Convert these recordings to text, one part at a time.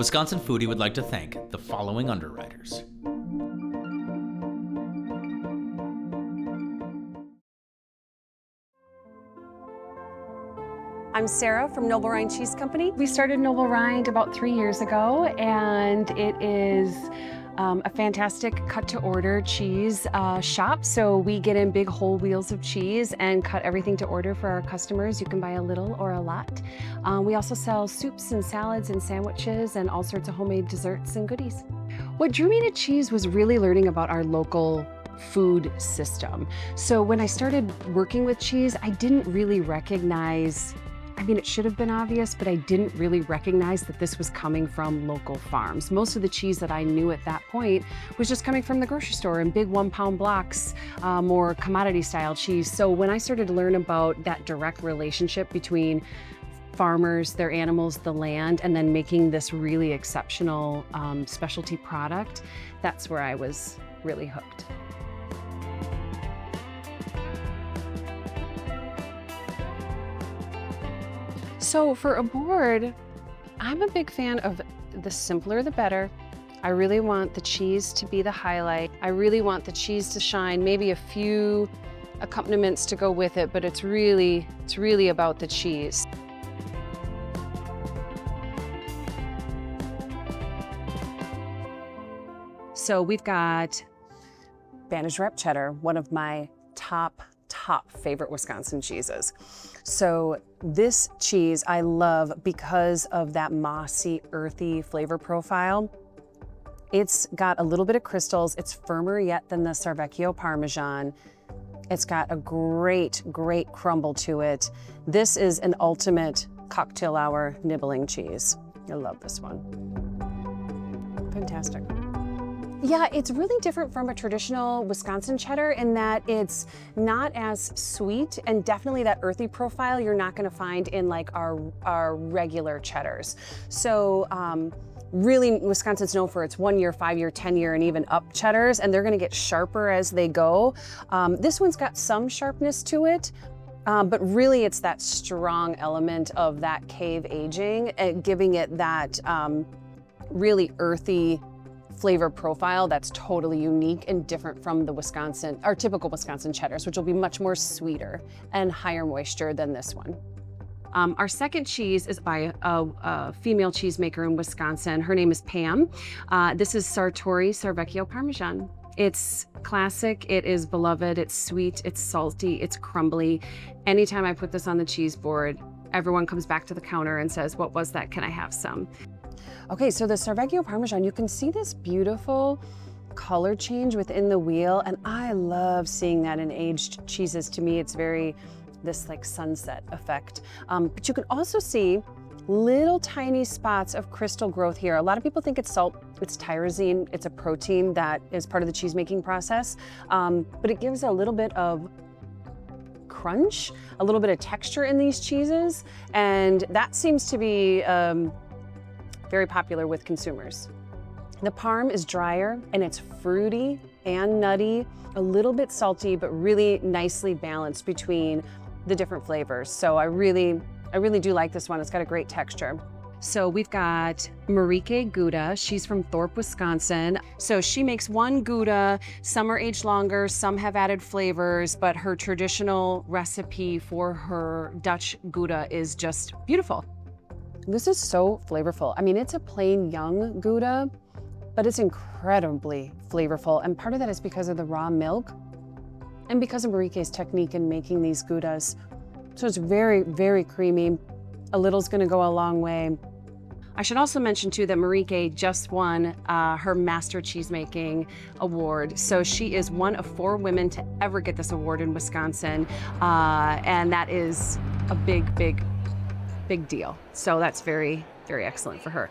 Wisconsin Foodie would like to thank the following underwriters. I'm Sarah from Noble Rind Cheese Company. We started Noble Rind about 3 years ago, and it is a fantastic cut-to-order cheese shop. So we get in big whole wheels of cheese and cut everything to order for our customers. You can buy a little or a lot. We also sell soups and salads and sandwiches and all sorts of homemade desserts and goodies. What drew me to cheese was really learning about our local food system. So when I started working with cheese, I didn't really recognize, it should have been obvious, but I didn't really recognize that this was coming from local farms. Most of the cheese that I knew at that point was just coming from the grocery store in big 1-pound blocks, more commodity style cheese. So when I started to learn about that direct relationship between farmers, their animals, the land, and then making this really exceptional specialty product, that's where I was really hooked. So for a board, I'm a big fan of the simpler the better. I really want the cheese to be the highlight. I really want the cheese to shine, maybe a few accompaniments to go with it, but it's really about the cheese. So we've got Bandage wrap cheddar, one of my top favorite Wisconsin cheeses. So this cheese I love because of that mossy, earthy flavor profile. It's got a little bit of crystals. It's firmer yet than the Sarvecchio Parmesan. It's got a great crumble to it. This is an ultimate cocktail hour nibbling cheese. I love this one. Fantastic. Yeah, it's really different from a traditional Wisconsin cheddar in that it's not as sweet, and definitely that earthy profile you're not gonna find in like our regular cheddars. So really Wisconsin's known for its 1 year, 5 year, 10 year, and even up cheddars, and they're gonna get sharper as they go. This one's got some sharpness to it, but really it's that strong element of that cave aging, giving it that really earthy flavor profile that's totally unique and different from the our typical Wisconsin cheddars, which will be much more sweeter and higher moisture than this one. Our second cheese is by a female cheesemaker in Wisconsin. Her name is Pam. This is Sartori Sarvecchio Parmesan. It's classic, it is beloved, it's sweet, it's salty, it's crumbly. Anytime I put this on the cheese board, everyone comes back to the counter and says, "What was that? Can I have some?" Okay, so the Sarvecchio Parmesan, you can see this beautiful color change within the wheel, and I love seeing that in aged cheeses. To me, it's very, this like sunset effect. But you can also see little tiny spots of crystal growth here. A lot of people think it's salt. It's tyrosine. It's a protein that is part of the cheesemaking process, but it gives a little bit of crunch, a little bit of texture in these cheeses, and that seems to be very popular with consumers. The parm is drier and it's fruity and nutty, a little bit salty, but really nicely balanced between the different flavors. So I really do like this one. It's got a great texture. So we've got Marieke Gouda. She's from Thorpe, Wisconsin. So she makes one Gouda. Some are aged longer, some have added flavors, but her traditional recipe for her Dutch Gouda is just beautiful. This is so flavorful. I mean, it's a plain young Gouda, but it's incredibly flavorful. And part of that is because of the raw milk and because of Marieke's technique in making these Goudas. So it's very creamy. A little's gonna go a long way. I should also mention too that Marieke just won her Master Cheesemaking Award. So she is one of 4 women to ever get this award in Wisconsin. And that is a big deal. So that's very excellent for her.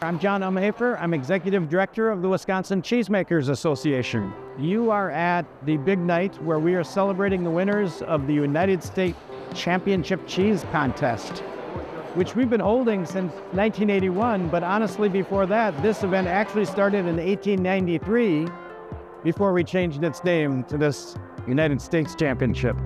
I'm John Umhafer. I'm Executive Director of the Wisconsin Cheesemakers Association. You are at the big night where we are celebrating the winners of the United States Championship Cheese Contest, which we've been holding since 1981, but honestly before that, this event actually started in 1893 before we changed its name to this United States Championship.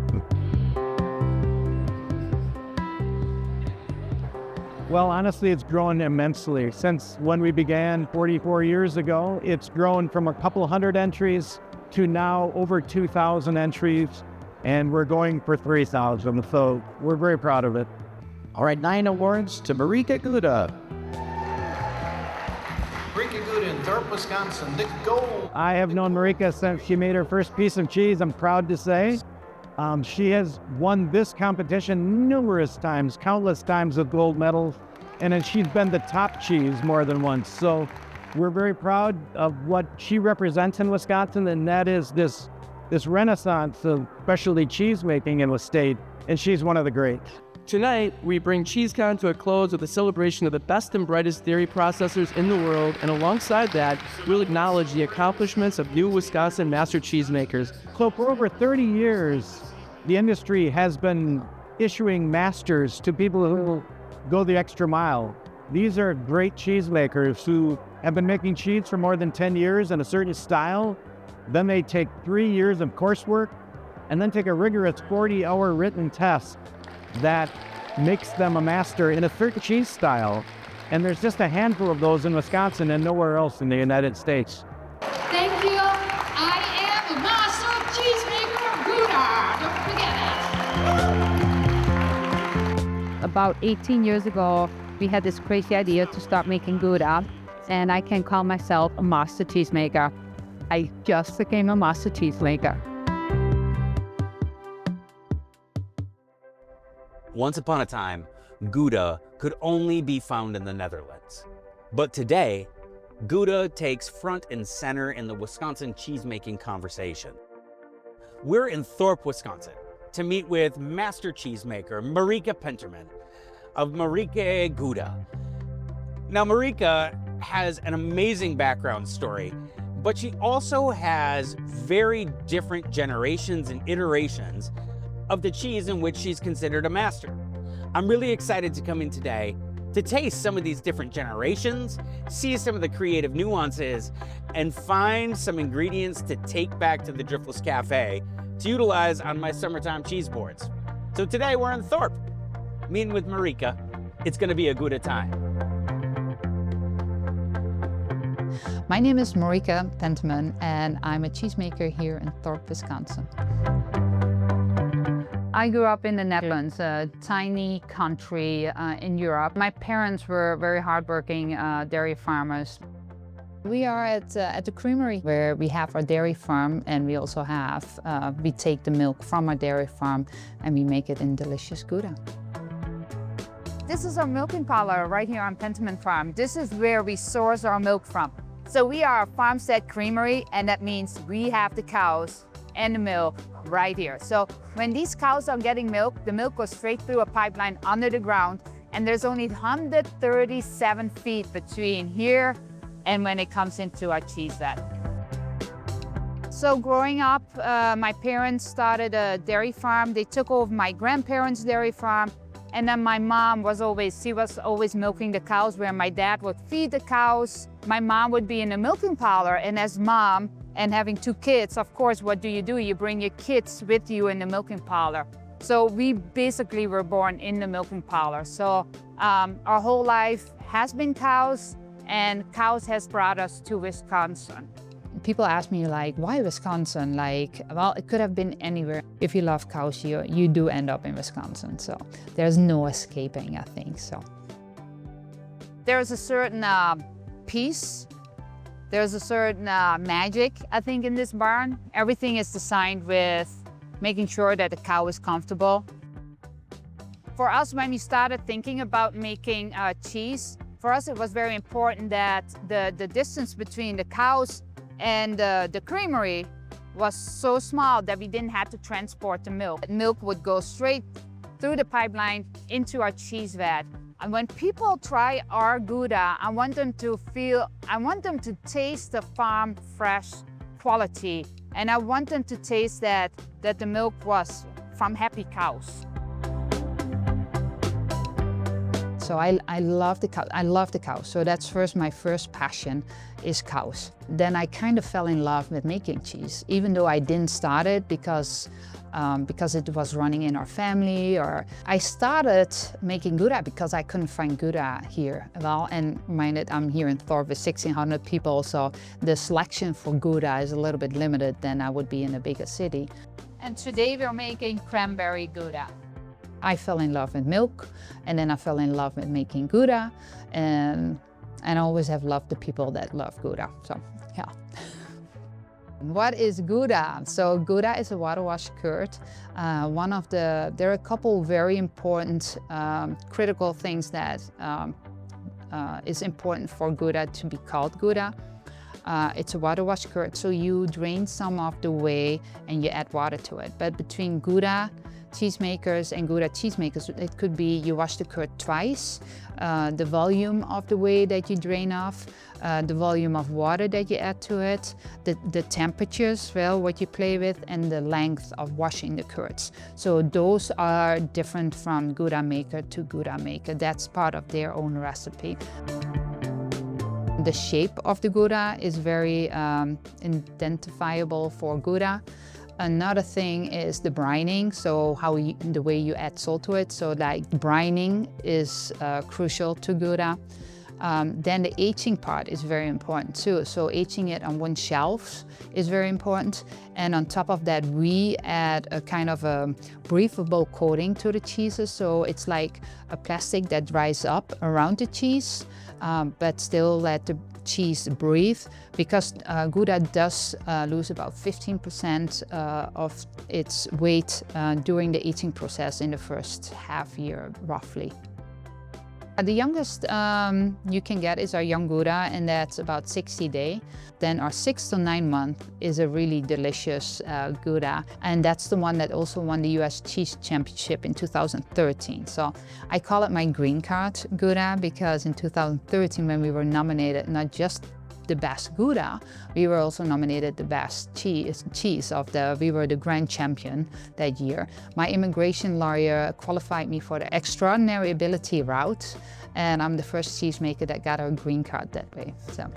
Well, honestly, it's grown immensely. Since when we began 44 years ago, it's grown from a couple hundred entries to now over 2,000 entries, and we're going for 3,000, so we're very proud of it. All right, 9 awards to Marieke Gouda. Marieke Gouda in Thorpe, Wisconsin, the gold. I have known Marieke since she made her first piece of cheese, I'm proud to say. She has won this competition numerous times, countless times with gold medals, and then she's been the top cheese more than once. So we're very proud of what she represents in Wisconsin, and that is this renaissance of specialty cheese making in the state, and she's one of the greats. Tonight, we bring CheeseCon to a close with a celebration of the best and brightest dairy processors in the world, and alongside that, we'll acknowledge the accomplishments of new Wisconsin master cheesemakers. So for over 30 years, the industry has been issuing masters to people who go the extra mile. These are great cheesemakers who have been making cheese for more than 10 years in a certain style. Then they take 3 years of coursework and then take a rigorous 40-hour written test that makes them a master in a certain cheese style. And there's just a handful of those in Wisconsin and nowhere else in the United States. Thank you. I am the master cheesemaker Gouda. Don't forget it. About 18 years ago, we had this crazy idea to start making Gouda, and I can call myself a master cheesemaker. I just became a master cheesemaker. Once upon a time, Gouda could only be found in the Netherlands. But today, Gouda takes front and center in the Wisconsin cheesemaking conversation. We're in Thorpe, Wisconsin, to meet with master cheesemaker Marieke Penterman of Marieke Gouda. Now, Marieke has an amazing background story, but she also has very different generations and iterations of the cheese in which she's considered a master. I'm really excited to come in today to taste some of these different generations, see some of the creative nuances, and find some ingredients to take back to the Driftless Cafe to utilize on my summertime cheese boards. So today we're in Thorpe, meeting with Marieke. It's gonna be a Gouda time. My name is Marieke Penterman, and I'm a cheesemaker here in Thorpe, Wisconsin. I grew up in the Netherlands, a tiny country in Europe. My parents were very hardworking dairy farmers. We are at the Creamery, where we have our dairy farm, and we also have, we take the milk from our dairy farm and we make it in delicious Gouda. This is our milking parlor right here on Penterman Farm. This is where we source our milk from. So we are a farmstead creamery, and that means we have the cows and the milk right here. So when these cows are getting milk, the milk goes straight through a pipeline under the ground, and there's only 137 feet between here and when it comes into our cheese vat. So growing up, my parents started a dairy farm. They took over my grandparents' dairy farm, and then my mom was always milking the cows, where my dad would feed the cows. My mom would be in the milking parlor, and as mom, and having 2 kids, of course, what do? You bring your kids with you in the milking parlor. So we basically were born in the milking parlor. So our whole life has been cows, and cows has brought us to Wisconsin. People ask me, like, why Wisconsin? Like, well, it could have been anywhere. If you love cows, you do end up in Wisconsin. So there's no escaping, I think, so. There's a certain peace. There's a certain magic, I think, in this barn. Everything is designed with making sure that the cow is comfortable. For us, when we started thinking about making cheese, for us it was very important that the distance between the cows and the creamery was so small that we didn't have to transport the milk. The milk would go straight through the pipeline into our cheese vat. And when people try our Gouda, I want them to taste the farm fresh quality. And I want them to taste that the milk was from happy cows. So I love the cow. I love the cows. So that's my first passion is cows. Then I kind of fell in love with making cheese, even though I didn't start it because because it was running in our family. Or I started making Gouda because I couldn't find Gouda here. Well, and mind it, I'm here in Thorpe with 1,600 people, so the selection for Gouda is a little bit limited than I would be in a bigger city. And today we're making cranberry Gouda. I fell in love with milk, and then I fell in love with making Gouda, and I always have loved the people that love Gouda, so yeah. What is Gouda? So Gouda is a water wash curd. There are a couple very important critical things that is important for Gouda to be called Gouda. It's a water wash curd, so you drain some of the whey and you add water to it. But between Gouda cheesemakers and Gouda cheesemakers, it could be you wash the curd twice, the volume of the whey that you drain off, the volume of water that you add to it, the temperatures, well, what you play with, and the length of washing the curds. So those are different from Gouda maker to Gouda maker. That's part of their own recipe. The shape of the Gouda is very identifiable for Gouda. Another thing is the brining, so the way you add salt to it. So like brining is crucial to Gouda. Then the aging part is very important too. So aging it on one shelf is very important. And on top of that, we add a kind of a breathable coating to the cheeses. So it's like a plastic that dries up around the cheese, but still let the cheese breathe, because Gouda does lose about 15% of its weight during the aging process in the first half year, roughly. The youngest you can get is our young Gouda, and that's about 60 days. Then our 6 to 9 month is a really delicious Gouda, and that's the one that also won the US Cheese Championship in 2013. So I call it my green card Gouda, because in 2013, when we were nominated not just the best Gouda, we were also nominated the best cheese of we were the grand champion that year. My immigration lawyer qualified me for the extraordinary ability route, and I'm the first cheesemaker that got a green card that way. So.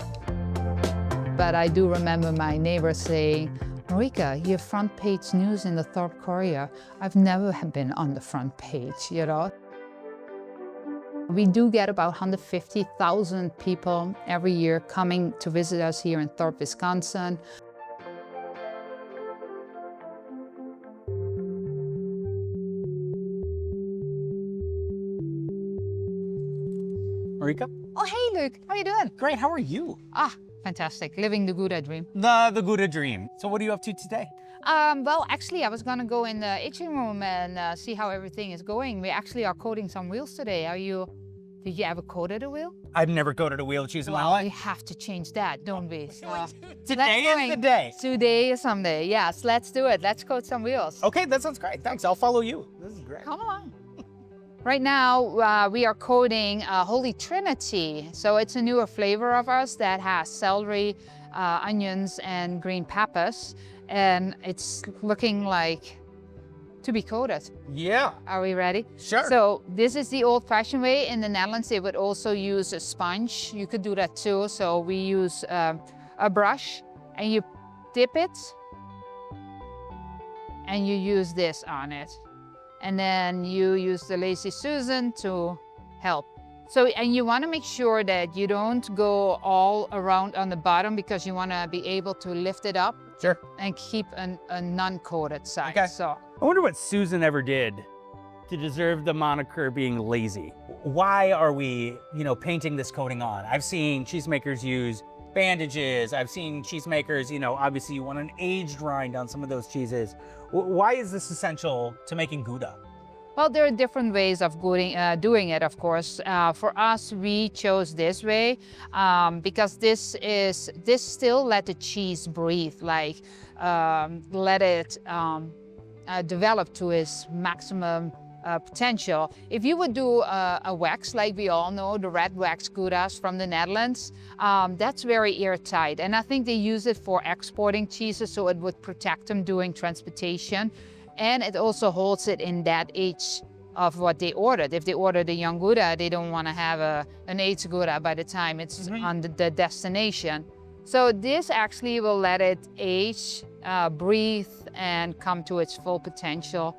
But I do remember my neighbor saying, "Marieke, you're front page news in the Thorpe Courier." I've never been on the front page, you know. We do get about 150,000 people every year coming to visit us here in Thorpe, Wisconsin. Marieke? Oh, hey, Luke. How are you doing? Great, how are you? Ah, fantastic. Living the Gouda dream. The Gouda dream. So what are you up to today? Well, actually, I was gonna go in the aging room and see how everything is going. We actually are coating some wheels today. Did you ever coated a wheel? I've never coated a wheel cheese in my Well, life. we have to change that, don't we? So, Today is the day. Today is someday, yes. Let's do it. Let's coat some wheels. Okay, that sounds great. Thanks, I'll follow you. This is great. Come along. Right now, we are coating Holy Trinity. So it's a newer flavor of ours that has celery, onions, and green peppers. And it's looking like to be coated. Yeah. Are we ready? Sure. So this is the old-fashioned way. In the Netherlands, they would also use a sponge. You could do that too. So we use a brush, and you dip it, and you use this on it. And then you use the Lazy Susan to help. So, and you want to make sure that you don't go all around on the bottom, because you want to be able to lift it up. Sure. And keep a non-coated side. Okay. So I wonder what Susan ever did to deserve the moniker being lazy. Why are we, painting this coating on? I've seen cheesemakers use bandages. I've seen cheesemakers, obviously you want an aged rind on some of those cheeses. Why is this essential to making Gouda? Well, there are different ways of doing it, of course. For us, we chose this way because this still let the cheese breathe, like let it develop to its maximum potential. If you would do a wax, like we all know, the red wax Goudas from the Netherlands, that's very airtight. And I think they use it for exporting cheeses, so it would protect them during transportation. And it also holds it in that age of what they ordered. If they ordered a young Gouda, they don't want to have an aged Gouda by the time it's on the destination. So this actually will let it age breathe and come to its full potential.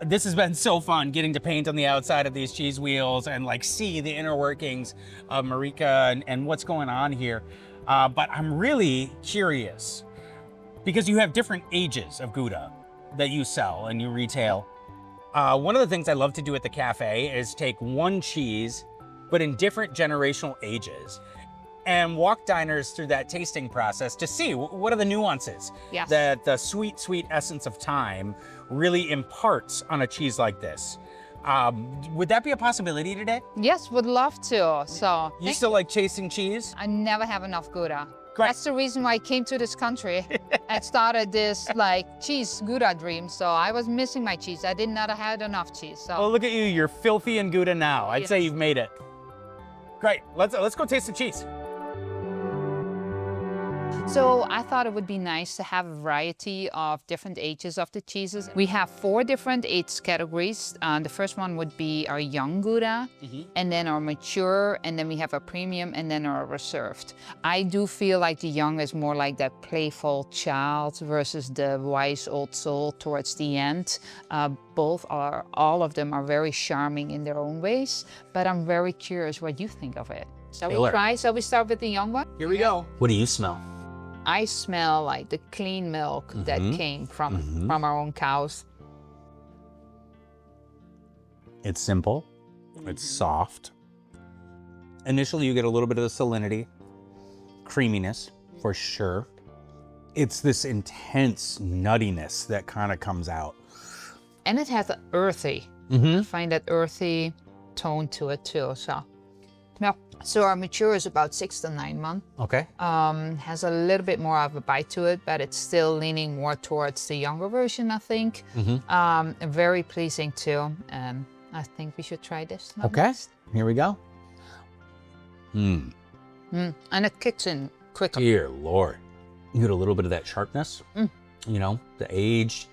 This has been so fun getting to paint on the outside of these cheese wheels and like see the inner workings of Marieke and what's going on here. But I'm really curious because you have different ages of Gouda that you sell and you retail. One of the things I love to do at the cafe is take one cheese, but in different generational ages, and walk diners through that tasting process to see what are the nuances that the sweet, sweet essence of time really imparts on a cheese like this. Would that be a possibility today? Yes, would love to. So you still like chasing cheese? I never have enough Gouda. Great. That's the reason why I came to this country and started this like cheese Gouda dream. So I was missing my cheese. I did not have enough cheese. So. Well, look at you. You're filthy in Gouda now. I'd say you've made it. Great. Let's go taste the cheese. So I thought it would be nice to have a variety of different ages of the cheeses. We have 4 different age categories. The first one would be our young Gouda, and then our mature, and then we have a premium, and then our reserved. I do feel like the young is more like that playful child versus the wise old soul towards the end. All of them are very charming in their own ways, but I'm very curious what you think of it. Shall we try? Shall we start with the young one? Here we go. What do you smell? I smell like the clean milk that came from our own cows. It's simple. It's soft. Initially, you get a little bit of the salinity, creaminess for sure. It's this intense nuttiness that kind of comes out. And it has an earthy. I find that earthy tone to it too. So our mature is about 6 to 9 months. Okay. Has a little bit more of a bite to it, but it's still leaning more towards the younger version, I think. Very pleasing too, and I think we should try this. Okay, here we go. And it kicks in quickly. Dear Lord. You get a little bit of that sharpness, you know, the aged.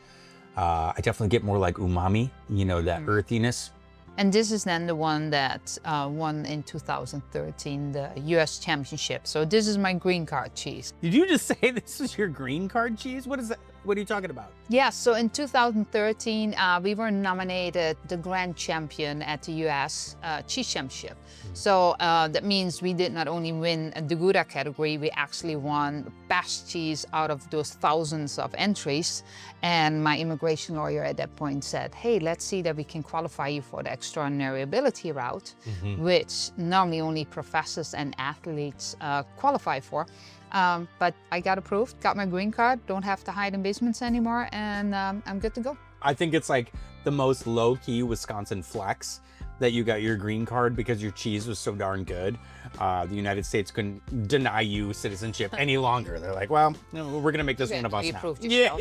I definitely get more like umami, you know, that earthiness. And this is then the one that won in 2013 the US Championship. So this is my green card cheese. Did you just say this is your green card cheese? What is that? What are you talking about? Yeah, so in 2013, we were nominated the grand champion at the US Cheese Championship. So that means we did not only win the Gouda category, we actually won best cheese out of those thousands of entries. And my immigration lawyer at that point said, hey, let's see that we can qualify you for the extraordinary ability route, which normally only professors and athletes qualify for. But I got approved, got my green card, don't have to hide in basements anymore, and I'm good to go. I think it's like the most low-key Wisconsin flex that you got your green card because your cheese was so darn good. The United States couldn't deny you citizenship any longer. They're like, well, no, we're gonna make this one of us now. Yeah.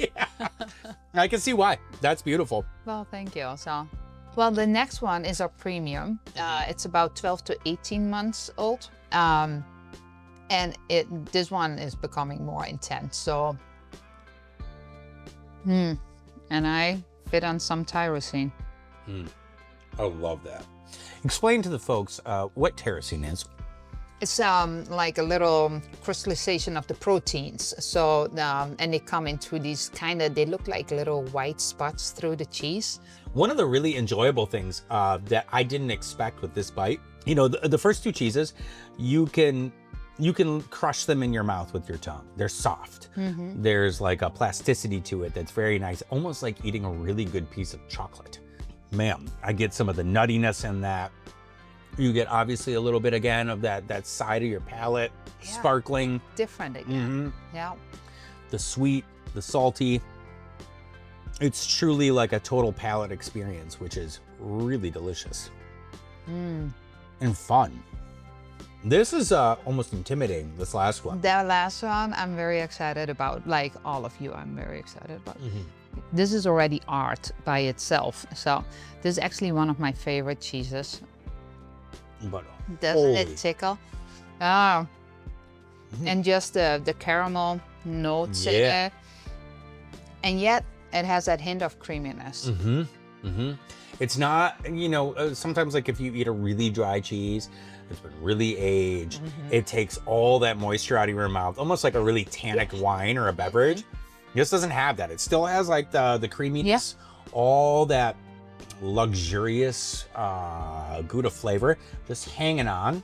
I can see why. That's beautiful. Well, thank you. Well, the next one is our premium. It's about 12 to 18 months old. And this one is becoming more intense. So, and I fit on some tyrosine. I love that. Explain to the folks what tyrosine is. It's like a little crystallization of the proteins. So, and they come into these they look like little white spots through the cheese. One of the really enjoyable things that I didn't expect with this bite, you know, the first 2 cheeses, you can crush them in your mouth with your tongue. They're soft. There's like a plasticity to it that's very nice, almost like eating a really good piece of chocolate. Man, I get some of the nuttiness in that. You get obviously a little bit again of that side of your palate, sparkling. Different again. Yeah. The sweet, the salty. It's truly like a total palate experience, which is really delicious and fun. This is almost intimidating, this last one. The last one I'm very excited about, like all of you, I'm very excited about. This is already art by itself. So this is actually one of my favorite cheeses. But doesn't it tickle? Oh. And just the caramel notes in it. And yet it has that hint of creaminess. It's not, you know, sometimes like if you eat a really dry cheese, it's been really aged, it takes all that moisture out of your mouth, almost like a really tannic wine or a beverage. This doesn't have that. It still has like the creaminess, all that luxurious Gouda flavor just hanging on.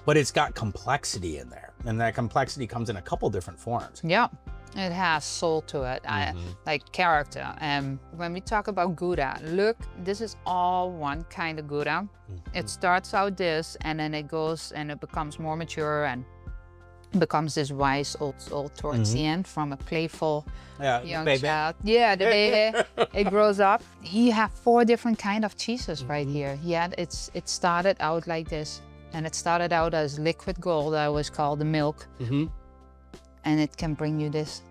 But it's got complexity in there. And that complexity comes in a couple different forms. Yeah, it has soul to it, like character. And when we talk about Gouda, look, this is all one kind of Gouda. It starts out this, and then it goes and it becomes more mature and becomes this wise old towards the end, from a playful young child. Yeah, the baby, it grows up. You have 4 different kind of cheeses right here. Yeah, it started out like this. And it started out as liquid gold, I always call the milk. And it can bring you this.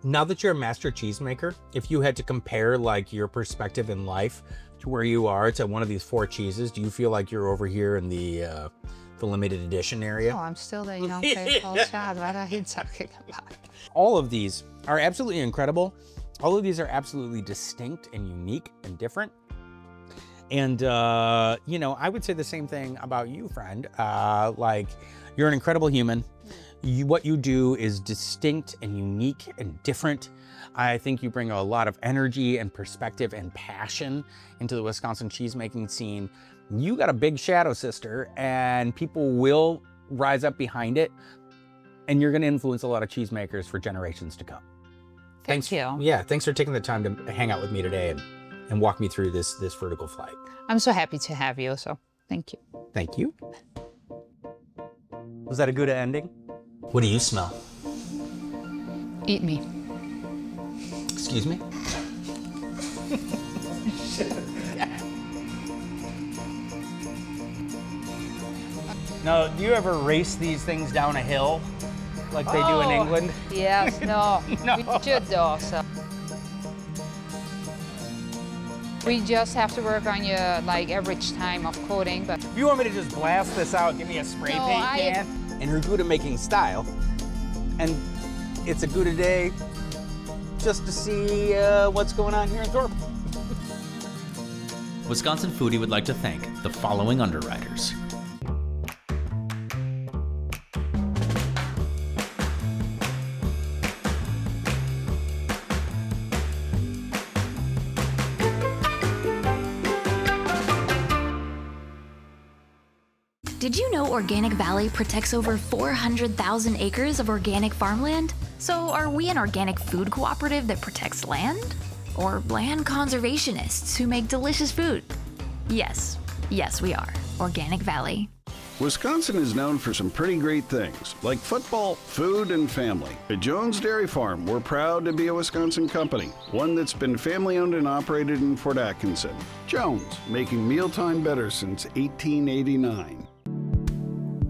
Now that you're a master cheesemaker, if you had to compare like your perspective in life to where you are to one of these 4 cheeses, do you feel like you're over here in the limited edition area? Oh, I'm still the young faithful child. What are you talking about? All of these are absolutely incredible. All of these are absolutely distinct and unique and different. And, you know, I would say the same thing about you, friend. Like, you're an incredible human. What you do is distinct and unique and different. I think you bring a lot of energy and perspective and passion into the Wisconsin cheesemaking scene. You got a big shadow, sister, and people will rise up behind it. And you're going to influence a lot of cheesemakers for generations to come. Thank you. Yeah, thanks for taking the time to hang out with me today and walk me through this vertical flight. I'm so happy to have you, so thank you. Thank you. Was that a good ending? What do you smell? Eat me. Excuse me? Now, do you ever race these things down a hill like they do in England? Yes, no. No. We should though, so. We just have to work on your average time of coating, but If you want me to just blast this out, give me a spray No, paint I- can. In her Gouda making style. And it's a Gouda day just to see what's going on here in Thorpe. Wisconsin Foodie would like to thank the following underwriters. Did you know Organic Valley protects over 400,000 acres of organic farmland? So are we an organic food cooperative that protects land? Or land conservationists who make delicious food? Yes, we are. Organic Valley. Wisconsin is known for some pretty great things, like football, food, and family. At Jones Dairy Farm, we're proud to be a Wisconsin company, one that's been family-owned and operated in Fort Atkinson. Jones, making mealtime better since 1889.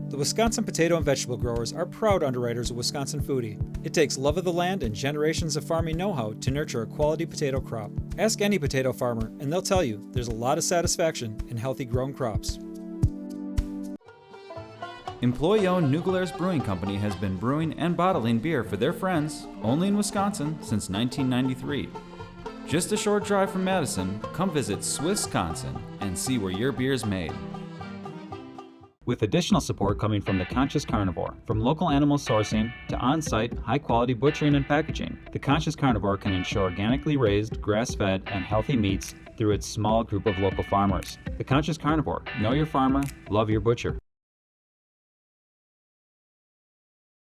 The Wisconsin potato and vegetable growers are proud underwriters of Wisconsin Foodie. It takes love of the land and generations of farming know-how to nurture a quality potato crop. Ask any potato farmer and they'll tell you there's a lot of satisfaction in healthy grown crops. Employee-owned New Glarus Brewing Company has been brewing and bottling beer for their friends only in Wisconsin since 1993. Just a short drive from Madison, come visit Swissconsin and see where your beer's made. With additional support coming from The Conscious Carnivore. From local animal sourcing to on-site, high-quality butchering and packaging, The Conscious Carnivore can ensure organically raised, grass-fed, and healthy meats through its small group of local farmers. The Conscious Carnivore. Know your farmer, love your butcher.